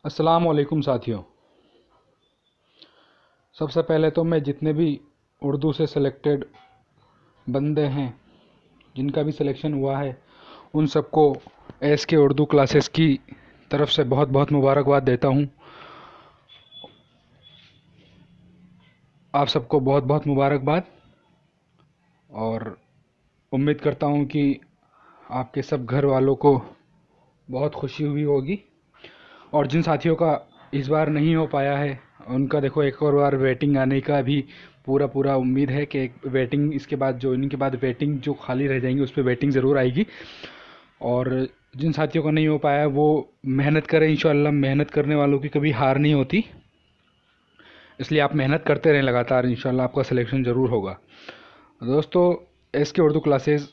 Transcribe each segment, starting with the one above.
अस्सलाम वालेकुम साथियों। सबसे पहले तो मैं जितने भी उर्दू से सिलेक्टेड बंदे हैं, जिनका भी सिलेक्शन हुआ है, उन सबको एस के उर्दू क्लासेस की तरफ से बहुत बहुत मुबारकबाद देता हूँ। आप सबको बहुत बहुत मुबारकबाद। और उम्मीद करता हूँ कि आपके सब घर वालों को बहुत खुशी हुई होगी। और जिन साथियों का इस बार नहीं हो पाया है, उनका देखो एक और बार वेटिंग आने का भी पूरा पूरा उम्मीद है कि वेटिंग इसके बाद जो इनके बाद वेटिंग जो खाली रह जाएंगी उस पर वेटिंग ज़रूर आएगी। और जिन साथियों का नहीं हो पाया वो मेहनत करें, इंशाल्लाह मेहनत करने वालों की कभी हार नहीं होती। इसलिए आप मेहनत करते रहें लगातार, इंशाल्लाह आपका सिलेक्शन ज़रूर होगा। दोस्तों, एस के उर्दू क्लासेस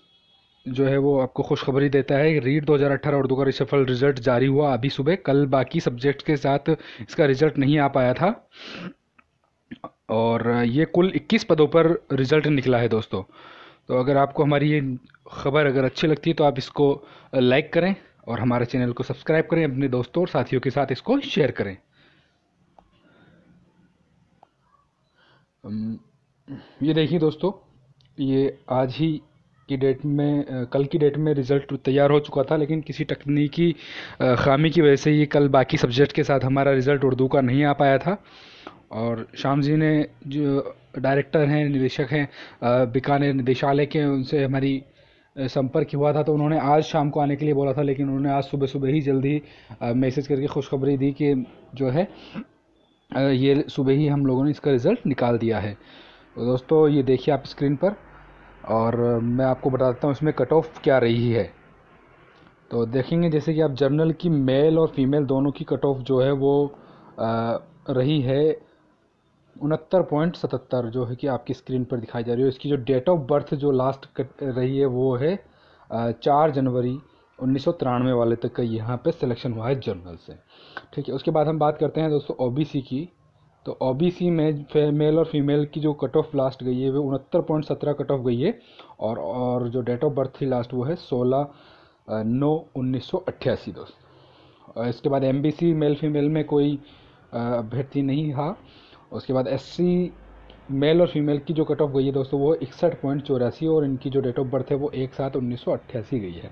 जो है वो आपको खुशखबरी देता है। रीड 2018 उर्दू का रिशफल रिजल्ट जारी हुआ अभी सुबह। कल बाकी सब्जेक्ट के साथ इसका रिजल्ट नहीं आ पाया था और ये कुल 21 पदों पर रिजल्ट निकला है दोस्तों। तो अगर आपको हमारी ये खबर अगर अच्छी लगती है तो आप इसको लाइक करें और हमारे चैनल को सब्सक्राइब करें, अपने दोस्तों और साथियों के साथ इसको शेयर करें। अम, ये देखिए दोस्तों, ये आज ही की डेट में कल की डेट में रिज़ल्ट तैयार हो चुका था, लेकिन किसी तकनीकी ख़ामी की वजह से ये कल बाकी सब्जेक्ट के साथ हमारा रिज़ल्ट उर्दू का नहीं आ पाया था। और श्याम जी ने, जो डायरेक्टर हैं, निदेशक हैं बीकानेर निदेशालय के, उनसे हमारी संपर्क हुआ था, तो उन्होंने आज शाम को आने के लिए बोला था, लेकिन उन्होंने आज सुबह सुबह ही जल्दी मैसेज करके खुशखबरी दी कि जो है ये सुबह ही हम लोगों ने इसका रिज़ल्ट निकाल दिया है। तो दोस्तों ये देखिए आप स्क्रीन पर, और मैं आपको बता देता हूँ इसमें कट ऑफ क्या रही है। तो देखेंगे जैसे कि आप जर्नल की मेल और फीमेल दोनों की कट ऑफ जो है वो रही है 69.77, जो है कि आपकी स्क्रीन पर दिखाई जा रही है। इसकी जो डेट ऑफ बर्थ जो लास्ट रही है वो है 4 जनवरी 1993 वाले तक का यहाँ पे सिलेक्शन हुआ है जर्नल से। ठीक है, उसके बाद हम बात करते हैं दोस्तों ओबीसी की। तो ओबीसी में मेल और फीमेल की जो कट ऑफ लास्ट गई है वो 69.17 कट ऑफ गई है। और जो डेट ऑफ बर्थ थी लास्ट वो है 16/9/1988 दोस्त। और इसके बाद एमबीसी मेल फीमेल में कोई अभ्यर्थी नहीं था। उसके बाद एससी मेल और फीमेल की जो कट ऑफ गई है दोस्तों वो 61.84, और इनकी जो डेट ऑफ बर्थ है वो 1/7/1988 गई है।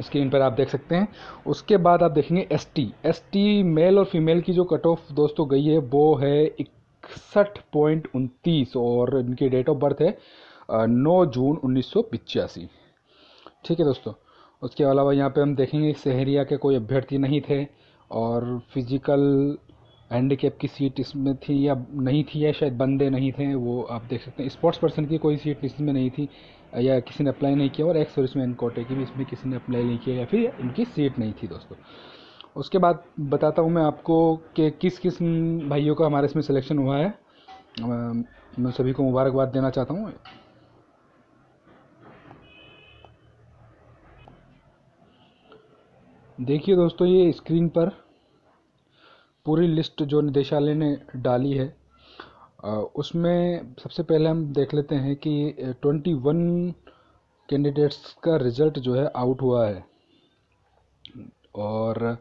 स्क्रीन पर आप देख सकते हैं। उसके बाद आप देखेंगे एसटी मेल और फीमेल की जो कट ऑफ दोस्तों गई है वो है 61.29, और इनकी डेट ऑफ बर्थ है 9 जून 1985। ठीक है दोस्तों। उसके अलावा यहाँ पे हम देखेंगे शहरिया के कोई अभ्यर्थी नहीं थे, और फिजिकल हैंडीकैप की सीट इसमें थी या नहीं थी, या शायद बंदे नहीं थे, वो आप देख सकते हैं। स्पोर्ट्स पर्सन की कोई सीट इसमें नहीं थी, या किसी ने अप्लाई नहीं किया, और एक्स सर्विसमैन कोटे की भी इसमें किसी ने अप्लाई नहीं किया, या फिर इनकी सीट नहीं थी दोस्तों। उसके बाद बताता हूँ मैं आपको कि किस किस भाइयों का हमारे इसमें सिलेक्शन हुआ है। मैं सभी को मुबारकबाद देना चाहता हूँ। देखिए दोस्तों, ये स्क्रीन पर पूरी लिस्ट जो निदेशालय ने डाली है उसमें सबसे पहले हम देख लेते हैं कि 21 कैंडिडेट्स का रिज़ल्ट जो है आउट हुआ है। और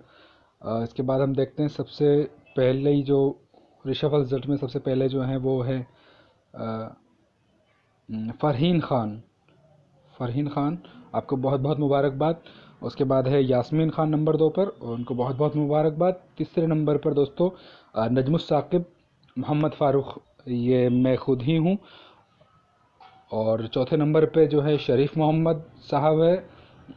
इसके बाद हम देखते हैं सबसे पहले ही जो रिशफल रिजल्ट में सबसे पहले जो है वो है फ़रहीन ख़ान। फ़रहीन ख़ान, आपको बहुत बहुत मुबारकबाद। उसके बाद है यास्मीन ख़ान नंबर 2 पर, और उनको बहुत बहुत मुबारकबाद। तीसरे नंबर पर दोस्तों नजमुस साकिब मोहम्मद फ़ारूक, ये मैं खुद ही हूँ। और चौथे नंबर पे जो है शरीफ मोहम्मद साहब है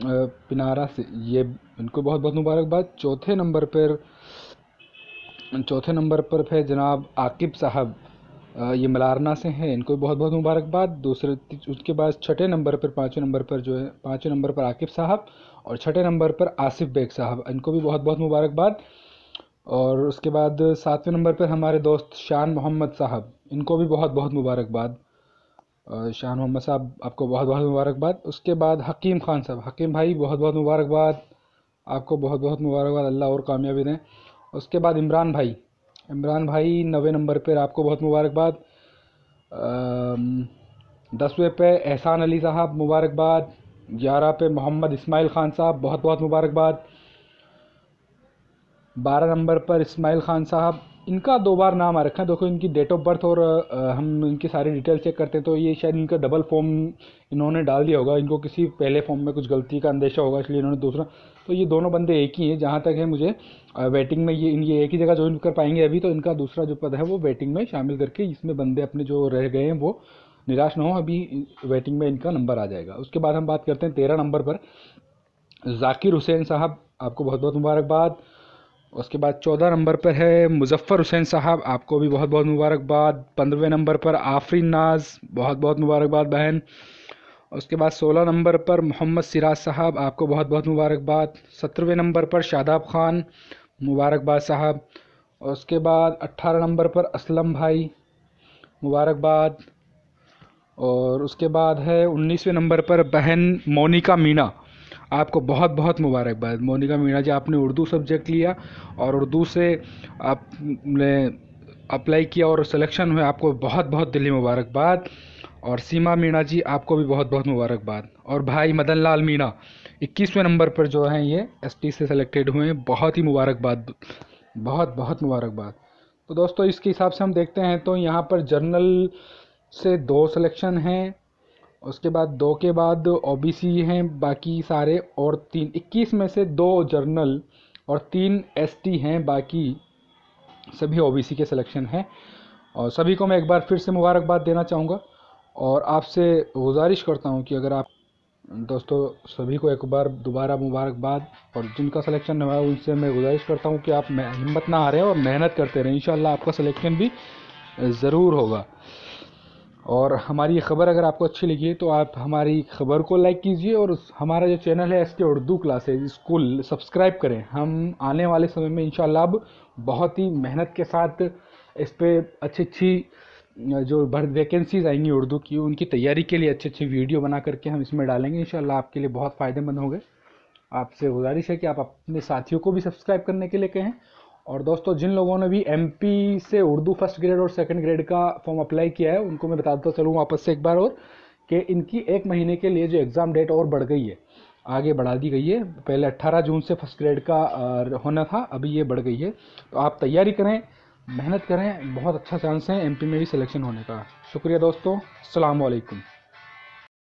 पिनारा से, ये इनको बहुत बहुत मुबारकबाद। चौथे नंबर पर है जनाब आकिब साहब, ये मलारना से हैं, इनको बहुत बहुत मुबारकबाद। उसके बाद छठे नंबर पर, पाँचवें नंबर पर आकिब साहब, और छठे नंबर पर आसिफ बेग साहब, इनको भी बहुत बहुत मुबारकबाद। और उसके बाद सातवें नंबर पर हमारे दोस्त शान मोहम्मद साहब, इनको भी बहुत बहुत मुबारकबाद। शान मोहम्मद साहब, आपको बहुत बहुत मुबारकबाद। उसके बाद हकीम ख़ान साहब, हकीम भाई बहुत बहुत मुबारकबाद, आपको बहुत बहुत मुबारकबाद, अल्लाह और कामयाबी दें। उसके बाद इमरान भाई 9वें नंबर पर, आपको बहुत मुबारकबाद। 10वें पे एहसान अली साहब, मुबारकबाद। 11 पे मोहम्मद इस्माइल ख़ान साहब, बहुत बहुत मुबारकबाद। 12 नंबर पर इस्माइल ख़ान साहब, इनका 2 बार नाम आ रखा है। देखो इनकी डेट ऑफ बर्थ और हम इनकी सारी डिटेल चेक करते हैं तो ये शायद इनका डबल फॉर्म इन्होंने डाल दिया होगा। इनको किसी पहले फॉर्म में कुछ गलती का अंदेशा होगा, इसलिए इन्होंने दूसरा। तो ये दोनों बंदे एक ही हैं जहाँ तक है मुझे वेटिंग में। ये एक ही जगह ज्वाइन कर पाएंगे अभी, तो इनका दूसरा जो पद है वो वेटिंग में शामिल करके इसमें बंदे अपने जो रह गए हैं वो निराश ना हो, अभी वेटिंग में इनका नंबर आ जाएगा। उसके बाद हम बात करते हैं 13 नंबर पर जाकिर हुसैन साहब, आपको बहुत बहुत मुबारकबाद। उसके बाद 14 नंबर पर है मुजफ्फ़र हुसैन साहब, आपको भी बहुत बहुत मुबारकबाद। 15वें नंबर पर आफरीन नाज, बहुत बहुत मुबारकबाद बहन। उसके बाद 16 नंबर पर मोहम्मद सिराज साहब, आपको बहुत बहुत मुबारकबाद। 17वें नंबर पर शादाब खान, मुबारकबाद साहब। उसके बाद 18 नंबर पर असलम भाई, मुबारकबाद। और उसके बाद है 19वें नंबर पर बहन मोनिका मीना, आपको बहुत बहुत मुबारकबाद। मोनिका मीना जी, आपने उर्दू सब्जेक्ट लिया और उर्दू से आपने अप्लाई किया और सिलेक्शन हुआ, आपको बहुत बहुत दिली मुबारकबाद। और सीमा मीना जी, आपको भी बहुत बहुत मुबारकबाद। और भाई मदन लाल मीना 21वें नंबर पर जो हैं ये एसटी से सिलेक्टेड हुए हैं, बहुत ही मुबारकबाद, बहुत बहुत मुबारकबाद। तो दोस्तों इसके हिसाब से हम देखते हैं तो यहाँ पर जर्नल से 2 सिलेक्शन हैं, उसके बाद 2 के बाद ओबीसी हैं बाकी सारे, और 21 में से 2 जर्नल और 3 एसटी हैं, बाकी सभी ओबीसी के सिलेक्शन हैं। और सभी को मैं एक बार फिर से मुबारकबाद देना चाहूँगा और आपसे गुजारिश करता हूँ कि अगर आप दोस्तों सभी को एक बार दोबारा मुबारकबाद। और जिनका सिलेक्शन हुआ है उनसे मैं गुजारिश करता हूँ कि आप हिम्मत ना हारें और मेहनत करते रहें, इंशाल्लाह आपका सिलेक्शन भी ज़रूर होगा। और हमारी ये ख़बर अगर आपको अच्छी लगी है तो आप हमारी ख़बर को लाइक कीजिए और हमारा जो चैनल है SK Urdu classes school subscribe करें। हम आने वाले समय में इंशाल्लाह अब बहुत ही मेहनत के साथ इस पर अच्छी अच्छी जो वैकेंसीज आएंगी उर्दू की, उनकी तैयारी के लिए अच्छी अच्छी वीडियो बना करके हम इसमें डालेंगे। इंशाल्लाह आपके लिए बहुत फ़ायदेमंद होंगे। आपसे गुजारिश है कि आप अपने साथियों को भी सब्सक्राइब करने के लिए कहें। और दोस्तों जिन लोगों ने भी एमपी से उर्दू फर्स्ट ग्रेड और सेकंड ग्रेड का फॉर्म अप्लाई किया है उनको मैं बताता चलूँ वापस से एक बार और कि इनकी 1 महीने के लिए जो एग्ज़ाम डेट और बढ़ गई है, आगे बढ़ा दी गई है। पहले 18 जून से फर्स्ट ग्रेड का होना था, अभी ये बढ़ गई है। तो आप तैयारी करें, मेहनत करें, बहुत अच्छा चांस है एमपी में भी सिलेक्शन होने का। शुक्रिया दोस्तों, अस्सलाम वालेकुम।